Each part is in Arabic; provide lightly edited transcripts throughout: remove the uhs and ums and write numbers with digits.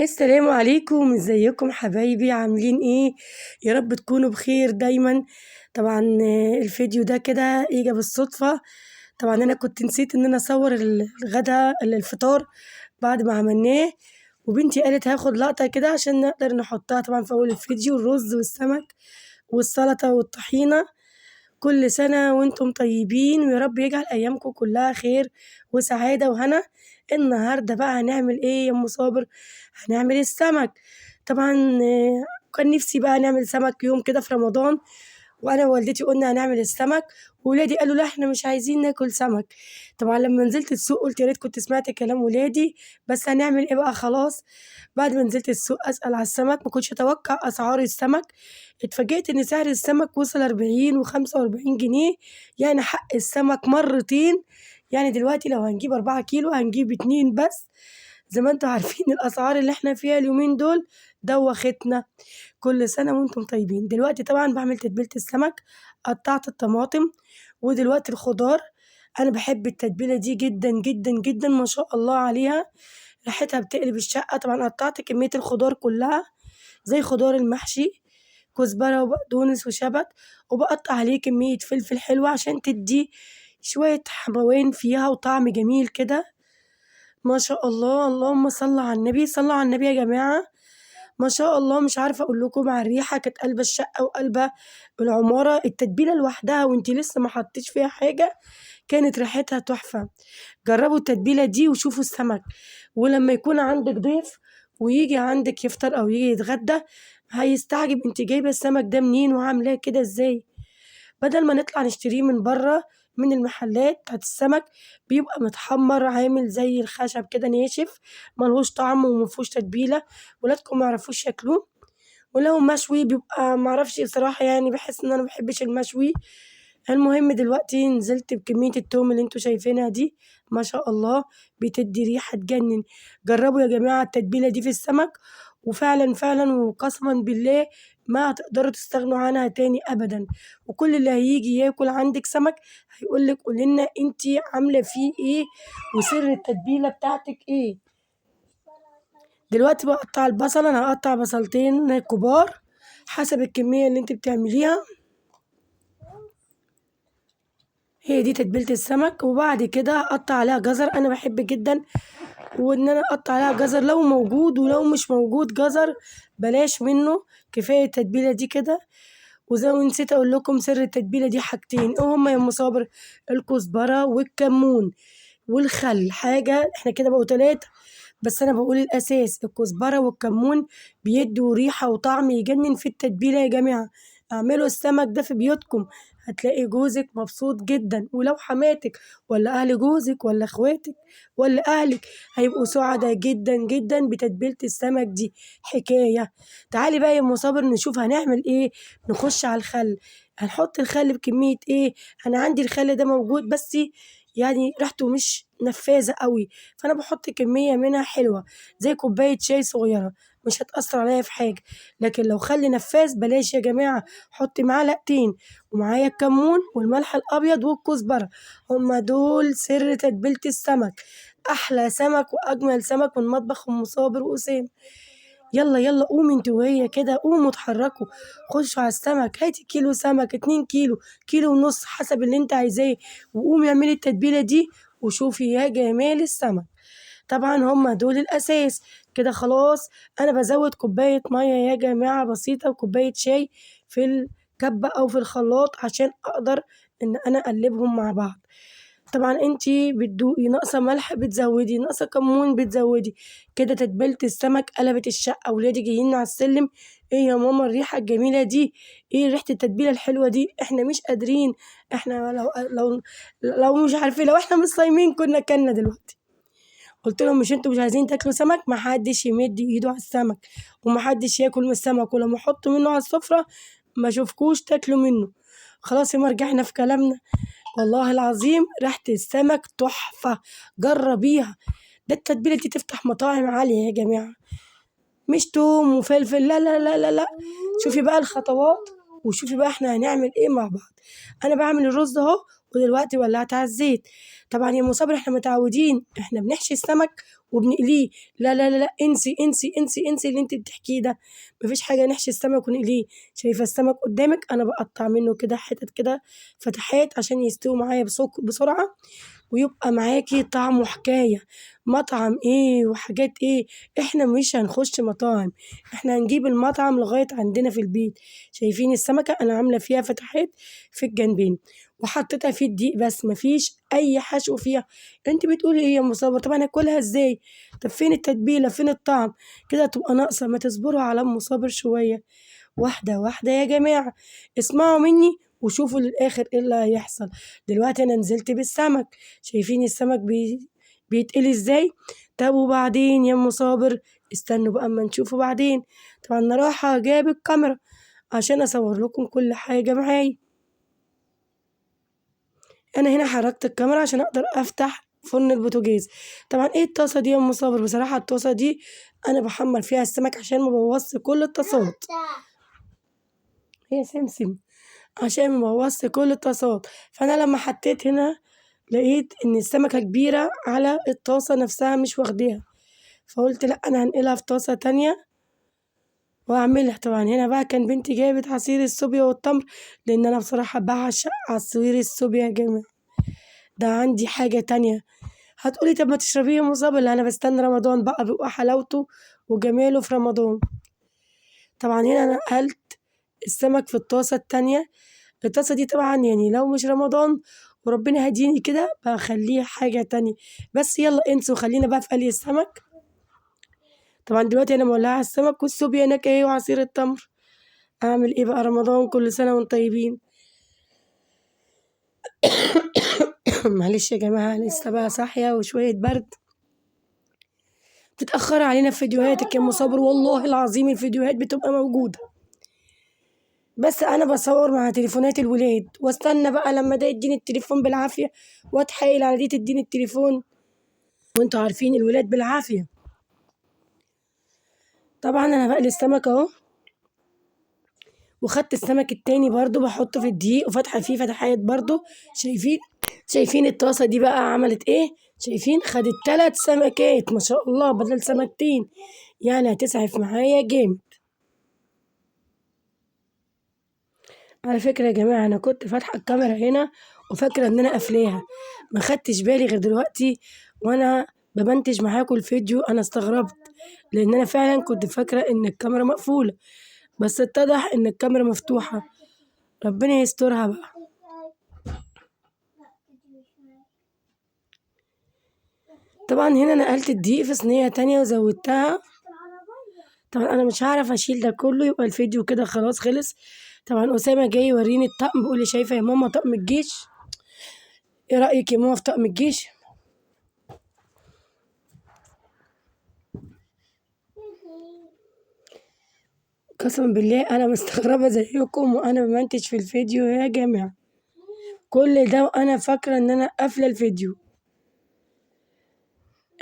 السلام عليكم، ازيكم حبايبي عاملين ايه؟ يا رب تكونوا بخير دايما. طبعا الفيديو ده كده اجى بالصدفة. طبعا انا كنت نسيت ان انا اصور الغدا الفطار بعد ما عملناه، وبنتي قالت هاخد لقطة كده عشان نقدر نحطها طبعا في اول الفيديو، الرز والسمك والسلطة والطحينة. كل سنة وانتم طيبين، ويا رب يجعل أيامكم كلها خير وسعادة وهنا. النهاردة بقى هنعمل ايه يا أم صابر؟ هنعمل السمك. طبعا كان نفسي بقى نعمل سمك يوم كده في رمضان، وأنا ووالدتي قلنا هنعمل السمك، وولادي قالوا لا احنا مش عايزين ناكل سمك. طبعا لما نزلت السوق قلت يا ريت كنت سمعت كلام ولادي، بس هنعمل ايه بقى خلاص. بعد ما نزلت السوق أسأل على السمك، ما كنتش أتوقع أسعار السمك. اتفاجئت إن سعر السمك وصل 40 و45 جنيه، يعني حق السمك مرتين. يعني دلوقتي لو هنجيب 4 كيلو هنجيب 2 بس. زي ما انتوا عارفين الأسعار اللي احنا فيها اليومين دول دوختنا. كل سنة وانتم طيبين. دلوقتي طبعا بعمل تتبيلة السمك، قطعت الطماطم ودلوقتي الخضار. أنا بحب التتبيلة دي جدا جدا جدا، ما شاء الله عليها، ريحتها بتقلب الشقة. طبعا قطعت كمية الخضار كلها زي خضار المحشي، كزبرة وبقدونس وشبت، وبقطع عليه كمية فلفل حلوة عشان تدي شوية حموان فيها وطعم جميل كده. ما شاء الله، اللهم صل على النبي، صلوا على النبي يا جماعة. ما شاء الله، مش عارفة أقول لكم على الريحة، كانت قلبة الشقة وقلبة العمارة. التتبيلة لوحدها وانتي لسه ما حطيتش فيها حاجة كانت ريحتها تحفة. جربوا التتبيلة دي وشوفوا السمك. ولما يكون عندك ضيف ويجي عندك يفطر أو يجي يتغدى، هيستعجب انت جايبة السمك ده منين وعاملاه كده ازاي، بدل ما نطلع نشتريه من برّه من المحلات بتاعة السمك. بيبقى متحمّر عامل زي الخشب كده ناشف، ما لهوش طعم وما فيهوش تتبيلة، ولادكم ما يعرفوش ياكلوه. ولو مشوي بيبقى ما أعرفش بصراحة، يعني باحس إن أنا ما باحبش المشوي. المهم دلوقتي نزلت بكمية التوم اللي أنتم شايفينها دي، ما شاء الله بتدّي ريحة تجنن. جرّبوا يا جماعة التتبيلة دي في السمك، وفعلًا، فعلًا وقسمًا بالله ما هتقدروا تستغنوا عنها تاني أبدًا. وكل اللي هييجي ياكل عندِك سمك هيقول لِك قولي لنا أنتِ عاملة فيه إيه وسر التتبيلة بتاعتِك إيه. دلوقتي باقطّع البصل، أنا هاقطّع بصلتين كبار حسب الكمية اللي أنتِ بتعمليها. هي دي تتبيلة السمك، وبعد كده هاقطّع عليها جزر. أنا باحب جدًا وإن أنا أقطّع عليها جزر لو موجود، ولو مش موجود جزر بلاش منه، كفاية التتبيلة دي كده. ونسيت أقول لكم سر التتبيلة دي حاجتين، إيه هُم يا أم صابر؟ الكزبرة والكمون والخل. حاجة إحنا كده بقوا 3، بس أنا باقول الأساس الكزبرة والكمون بيدّوا ريحة وطعم يجنن في التتبيلة يا جماعة. اعملوا السمك ده في بيوتكم، هتلاقي جوزِك مبسوط جدًا، ولو حماتِك والّا أهل جوزِك والّا أخواتِك والّا أهلِك هيبقوا سُعدا جدًا، جدًا بتتبيلة السمك دي، حكاية. تعالي بقى يا أم صابر نشوف هنعمل إيه. نخش على الخل، هنحط الخل بكمية إيه. أنا عندي الخل ده موجود بس يعني ريحته مش نفاذة أوي، فأنا باحط كمية منها حلوة زي كوباية شاي صغيرة، مش هتأثر عليَّ في حاجة. لكن لو خل نفاذ بلاش يا جماعة، حطي معلقتين، ومعايا الكمون والملح الأبيض والكزبرة، هُم دول سر تتبيلة السمك. أحلى سمك وأجمل سمك من مطبخ أم صابر وأسامة. يالّا، يالّا قومي أنتِ وهي كده، قوموا اتحركوا، خشوا على السمك، هاتي كيلو سمك، 2 كيلو، كيلو ونُص حسب اللي أنتِ عايزاه، وقومي اعملي التتبيلة دي وشوفي يا جمال السمك. طبعًا هُم دول الأساس. كده خلاص أنا بازوّد كوباية مَيّة يا جماعة بسيطة وكوباية شاي في الكَبّة أو في الخلاط عشان أقدر إن أنا أقلّبهم مع بعض. طبعًا أنتِ بتدوقي، ناقصة ملح بتزوّدي، ناقصة كمون بتزوّدي. كده تتبيلة السمك قلبت الشقة. ولادي جايين على السلم، إيه يا ماما الريحة الجميلة دي، إيه ريحة التتبيلة الحلوة دي، إحنا مش قادرين، إحنا لو مش عارفين، لو إحنا مش صايمين كنا كلنا دلوقتي. قُلت لهم مش أنتم مش عايزين تاكلوا سمك، ما حدش يمد إيده على السمك، وما حدش ياكل من السمك، ولمّا أحط منه على السفرة ما أشوفكوش تاكلوا منه. خلاص يا ماما رجعنا في كلامنا. والله العظيم ريحة السمك تحفة، جربيها. ده التتبيلة دي تفتح مطاعم عالية يا جماعة، مش توم وفلفل، لا لا لا لا لا. شوفي بقى الخطوات وشوفي بقى إحنا هنعمل إيه مع بعض. أنا باعمل الرز أهو، ودلوقتي ولعت على الزيت. طبعا يا أم صابر احنا متعودين احنا بنحشي السمك وبنقليه. لا لا لا لا، انسي انسي انسي انسي اللي انت بتحكيه ده. مفيش حاجة نحشي السمك ونقليه. شايفة السمك قدامك، انا بقطع منه كده حتت كده فتحات عشان يستوي معايا بسرعة، ويبقى معاكي طعمه حكاية. مطعم ايه وحاجات ايه؟ احنا مش هنخش مطاعم، احنا هنجيب المطعم لغاية عندنا في البيت. شايفين السمكة انا عاملة فيها فتحات في الجنبين، وحطيتها في الدقيق بس، مفيش اي حشو فيها. انت بتقولي ايه يا مصابة؟ طب انا اكلها ازاي؟ طب فين التتبيلة؟ فين الطعم؟ كده تبقى ناقصة. ما تصبروا على ام صابر شوية، واحدة واحدة يا جماعة. اسمعوا مني وشوفوا للآخر ايه اللي هيحصل. دلوقتي انا نزلت بالسمك، شايفين السمك بيتقلي ازاي؟ طب وبعدين يا ام صابر؟ استنوا بقى اما نشوفه بعدين. طبعا انا رايحة جايب الكاميرا عشان اصور لكم كل حاجة معايا. انا هنا حركت الكاميرا عشان اقدر افتح فرن البوتاجاز. طبعا ايه الطاسة دي يا ام صابر؟ بصراحة الطاسة دي انا بحمر فيها السمك عشان ما بوظش كل الطاسات. هي سمسم. عشان مبوظت كل الطاسات. فانا لما حطيت هنا لقيت ان السمكة كبيرة على الطاسة نفسها مش واخداها، فقلت لا انا هنقلها في طاسة تانية واعملها. طبعا هنا بقى كان بنتي جابت عصير الصوبيا والتمر، لان انا بصراحة بعشق عصير الصوبيا يا جماعة، ده عندي حاجة تانية. هتقولي طب ما تشربيه يا مصابة؟ لا انا بستنى رمضان بقى، بيبقى حلاوته وجماله في رمضان. طبعا هنا انا نقلت السمك في الطاسة التانية. الطاسة دي طبعًا يعني لو مش رمضان وربنا هديني كده باخلّيها حاجة تانية. بس يالّا انسوا خلّينا بقى في قلي السمك. طبعًا دلوقتي أنا مولعة السمك والسوبيا هناك أهي وعصير التمر. أعمل إيه بقى؟ رمضان كل سنة وأنتم طيبين. معلش يا جماعة لسه بقى صاحية وشوية برد. بتتأخري علينا في فيديوهاتِك يا أم صابر، والله العظيم الفيديوهات بتبقى موجودة، بس أنا باصوّر مع تليفونات الولاد، واستنى بقى لمّا ده يدّيني التليفون بالعافية، واتحايل على دي تدّيني التليفون، وأنتم عارفين الولاد بالعافية. طبعًا أنا باقلي السمك أهو، وخدت السمك التاني برضه باحطه في الدقيق وفاتحة فيه فتحات برضه. شايفين؟ شايفين الطاسة دي بقى عملت إيه؟ شايفين؟ خدت 3 سمكات ما شاء الله بدل سمكتين، يعني هتسعف معايا جامد. على فكرة يا جماعة أنا كنت فاتحة الكاميرا هنا وفاكرة إن أنا قافلاها، ما خدتش بالي غير دلوقتي وأنا بامنتج معاكم الفيديو. أنا استغربت لأن أنا فعلًا كنت فاكرة إن الكاميرا مقفولة، بس اتضح إن الكاميرا مفتوحة. ربنا يسترها بقى. طبعًا هنا نقلت الدقيق في صينية تانية وزودتها. طبعًا أنا مش هاعرف أشيل ده كله، يبقى الفيديو كده خلاص خلص. طبعًا أسامة جاي يوريني الطقم بيقول لي شايفة يا ماما طقم الجيش؟ إيه رأيك يا ماما في طقم الجيش؟ قسمًا بالله أنا مستغربة زيكم وأنا بامنتج في الفيديو يا جماعة، كل ده وأنا فاكرة إن أنا قافلة الفيديو.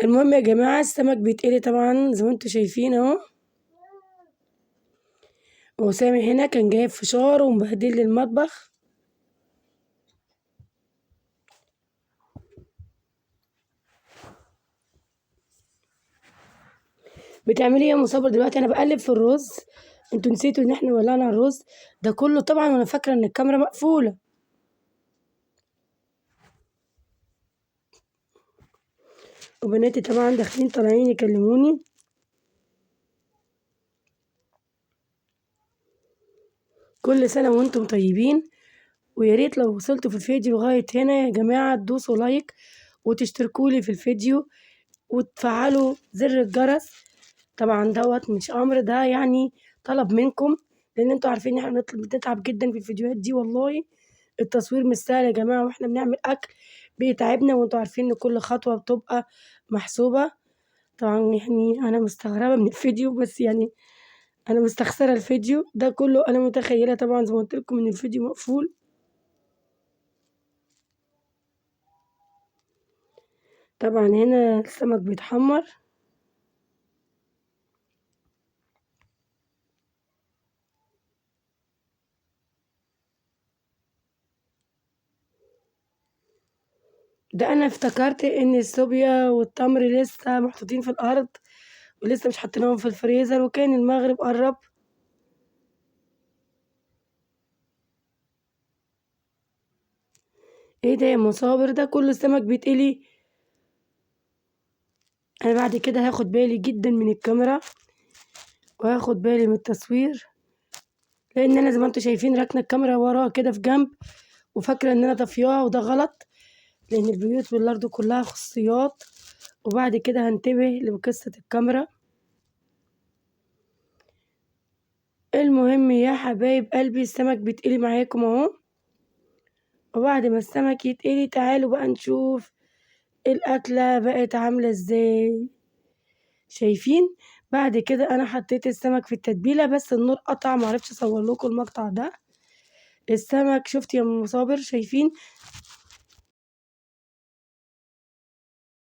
المهم يا جماعة السمك بيتقلي طبعًا زي ما أنتم شايفين أهو، وأسامة هنا كان جايب فشار ومبهدل لي المطبخ. بتعملي إيه يا مصابر دلوقتي؟ أنا باقلب في الرز. أنتم نسيتوا إن إحنا ولعنا الرز، ده كله طبعًا وأنا فاكرة إن الكاميرا مقفولة. وبناتي طبعًا داخلين طالعين يكلموني. كل سنة وأنتم طيبين، ويا ريت لو وصلتوا في الفيديو لغاية هنا يا جماعة تدوسوا لايك وتشتركوا لي في الفيديو وتفعلوا زر الجرس. طبعًا دوّة مش أمر، ده يعني طلب منكم، لإن أنتم عارفين إن إحنا بنتعب جدًا في الفيديوهات دي والله. التصوير مش سهل يا جماعة وإحنا بنعمل أكل بيتعبنا، وأنتم عارفين إن كل خطوة بتبقى محسوبة. طبعًا يعني أنا مستغربة من الفيديو، بس يعني أنا مستخسرة الفيديو ده كله. أنا متخيلة طبعًا زي ما قُلت لكم إن الفيديو مقفول. طبعًا هنا السمك بيتحمر. ده أنا افتكرت إن السوبيا والتمر لسه محطوطين في الأرض ولسه مش حاطينهم في الفريزر وكان المغرب قرب. ايه ده يا مصابر، ده كله السمك بيتقلي. انا بعد كده هاخد بالي جدا من الكاميرا وهاخد بالي من التصوير، لان انا زي ما انتوا شايفين راكنه الكاميرا ورا كده في جنب وفاكره ان انا طافياها، وده غلط لان البيوت بالارض كلها خصوصيات. وبعد كده هنتبه لقصه الكاميرا. المهم يا حبايب قلبي السمك بيتقلي معاكم اهو، وبعد ما السمك يتقلي تعالوا بقى نشوف الأكلة بقت عاملة ازاي. شايفين؟ بعد كده أنا حطيت السمك في التتبيلة بس النور قطع، معرفتش أصور لكم المقطع ده. السمك شفت يا أم صابر، شايفين